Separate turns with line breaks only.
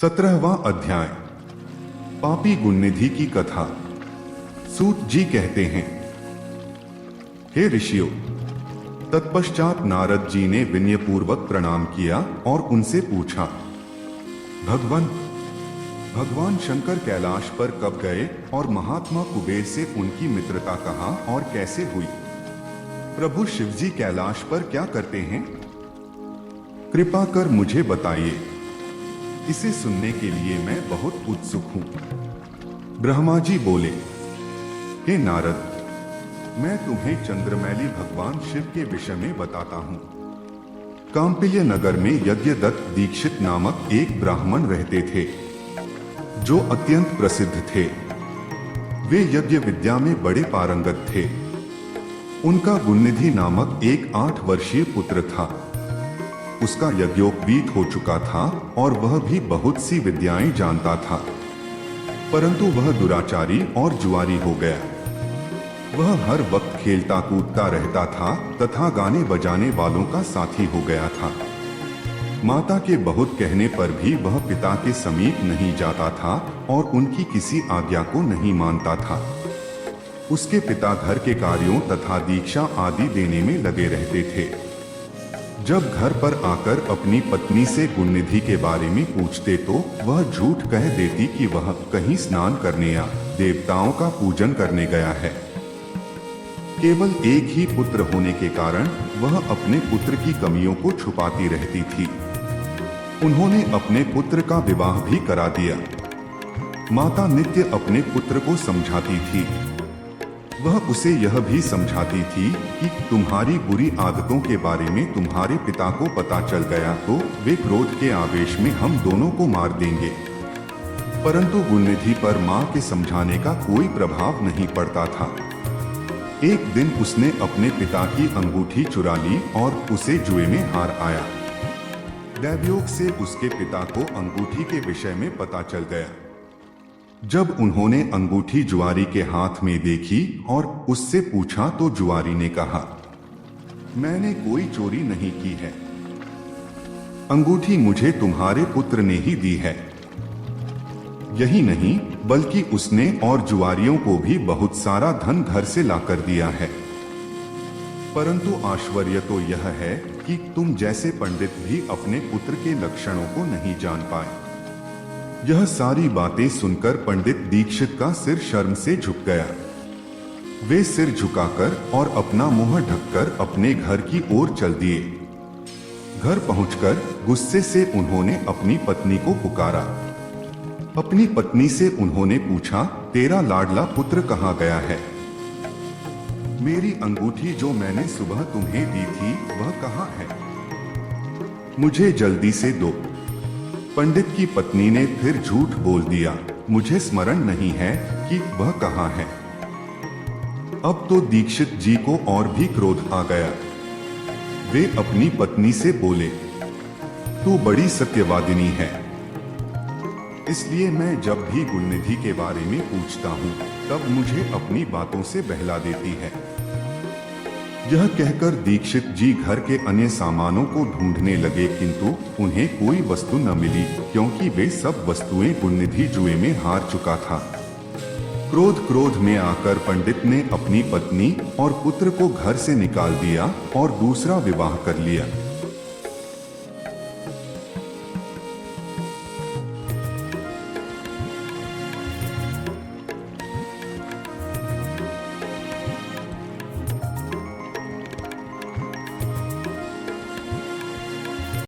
17वां अध्याय। पापी गुणनिधि की कथा। सूत जी कहते हैं, हे ऋषियों, तत्पश्चात नारद जी ने विनयपूर्वक प्रणाम किया और उनसे पूछा, भगवान शंकर कैलाश पर कब गए और महात्मा कुबेर से उनकी मित्रता कहाँ और कैसे हुई? प्रभु शिवजी कैलाश पर क्या करते हैं? कृपा कर मुझे बताइए। इसे सुनने के लिए मैं बहुत उत्सुक हूं। ब्रह्मा जी बोले, हे नारद, मैं तुम्हें चंद्रमैली भगवान शिव के विषय में बताता हूं। कांपिल्य नगर में यज्ञदत्त दीक्षित नामक एक ब्राह्मण रहते थे, जो अत्यंत प्रसिद्ध थे। वे यज्ञ विद्या में बड़े पारंगत थे। उनका गुणनिधि नामक एक 8 वर्षीय पुत्र था। उसका यज्ञोपवीत हो चुका था और वह भी बहुत सी विद्याएं जानता था, परंतु वह दुराचारी और जुआरी हो गया। वह हर वक्त खेलता कूदता रहता था तथा गाने बजाने वालों का साथी हो गया था। माता के बहुत कहने पर भी वह पिता के समीप नहीं जाता था और उनकी किसी आज्ञा को नहीं मानता था। उसके पिता घर के कार्यों तथा दीक्षा आदि देने में लगे रहते थे। जब घर पर आकर अपनी पत्नी से गुणनिधि के बारे में पूछते तो वह झूठ कह देती कि वह कहीं स्नान करने या देवताओं का पूजन करने गया है। केवल एक ही पुत्र होने के कारण वह अपने पुत्र की कमियों को छुपाती रहती थी। उन्होंने अपने पुत्र का विवाह भी करा दिया। माता नित्य अपने पुत्र को समझाती थी। वह उसे यह भी समझाती थी कि तुम्हारी बुरी आदतों के बारे में तुम्हारे पिता को पता चल गया तो वे क्रोध के आवेश में हम दोनों को मार देंगे। परंतु गुणनिधि पर मां के समझाने का कोई प्रभाव नहीं पड़ता था। एक दिन उसने अपने पिता की अंगूठी चुरा ली और उसे जुए में हार आया। दैवयोग से उसके पिता को अंगूठी के विषय में पता चल गया। जब उन्होंने अंगूठी जुआरी के हाथ में देखी और उससे पूछा तो जुआरी ने कहा, मैंने कोई चोरी नहीं की है। अंगूठी मुझे तुम्हारे पुत्र ने ही दी है। यही नहीं बल्कि उसने और जुआरियों को भी बहुत सारा धन घर से लाकर दिया है। परंतु आश्चर्य तो यह है कि तुम जैसे पंडित भी अपने पुत्र के लक्षणों को नहीं जान पाए। यह सारी बातें सुनकर पंडित दीक्षित का सिर शर्म से झुक गया। वे सिर झुकाकर और अपना मुंह ढककर अपने घर की ओर चल दिए। घर पहुंचकर गुस्से से उन्होंने अपनी पत्नी को पुकारा। अपनी पत्नी से उन्होंने पूछा, तेरा लाडला पुत्र कहाँ गया है? मेरी अंगूठी जो मैंने सुबह तुम्हें दी थी वह कहाँ है? मुझे जल्दी से दो। पंडित की पत्नी ने फिर झूठ बोल दिया, मुझे स्मरण नहीं है कि वह कहाँ है। अब तो दीक्षित जी को और भी क्रोध आ गया। वे अपनी पत्नी से बोले, तू बड़ी सत्यवादिनी है, इसलिए मैं जब भी गुणनिधि के बारे में पूछता हूँ तब मुझे अपनी बातों से बहला देती है। यह कहकर दीक्षित जी घर के अन्य सामानों को ढूंढने लगे, किंतु उन्हें कोई वस्तु न मिली, क्योंकि वे सब वस्तुएं गुणनिधि जुए में हार चुका था। क्रोध में आकर पंडित ने अपनी पत्नी और पुत्र को घर से निकाल दिया और दूसरा विवाह कर लिया।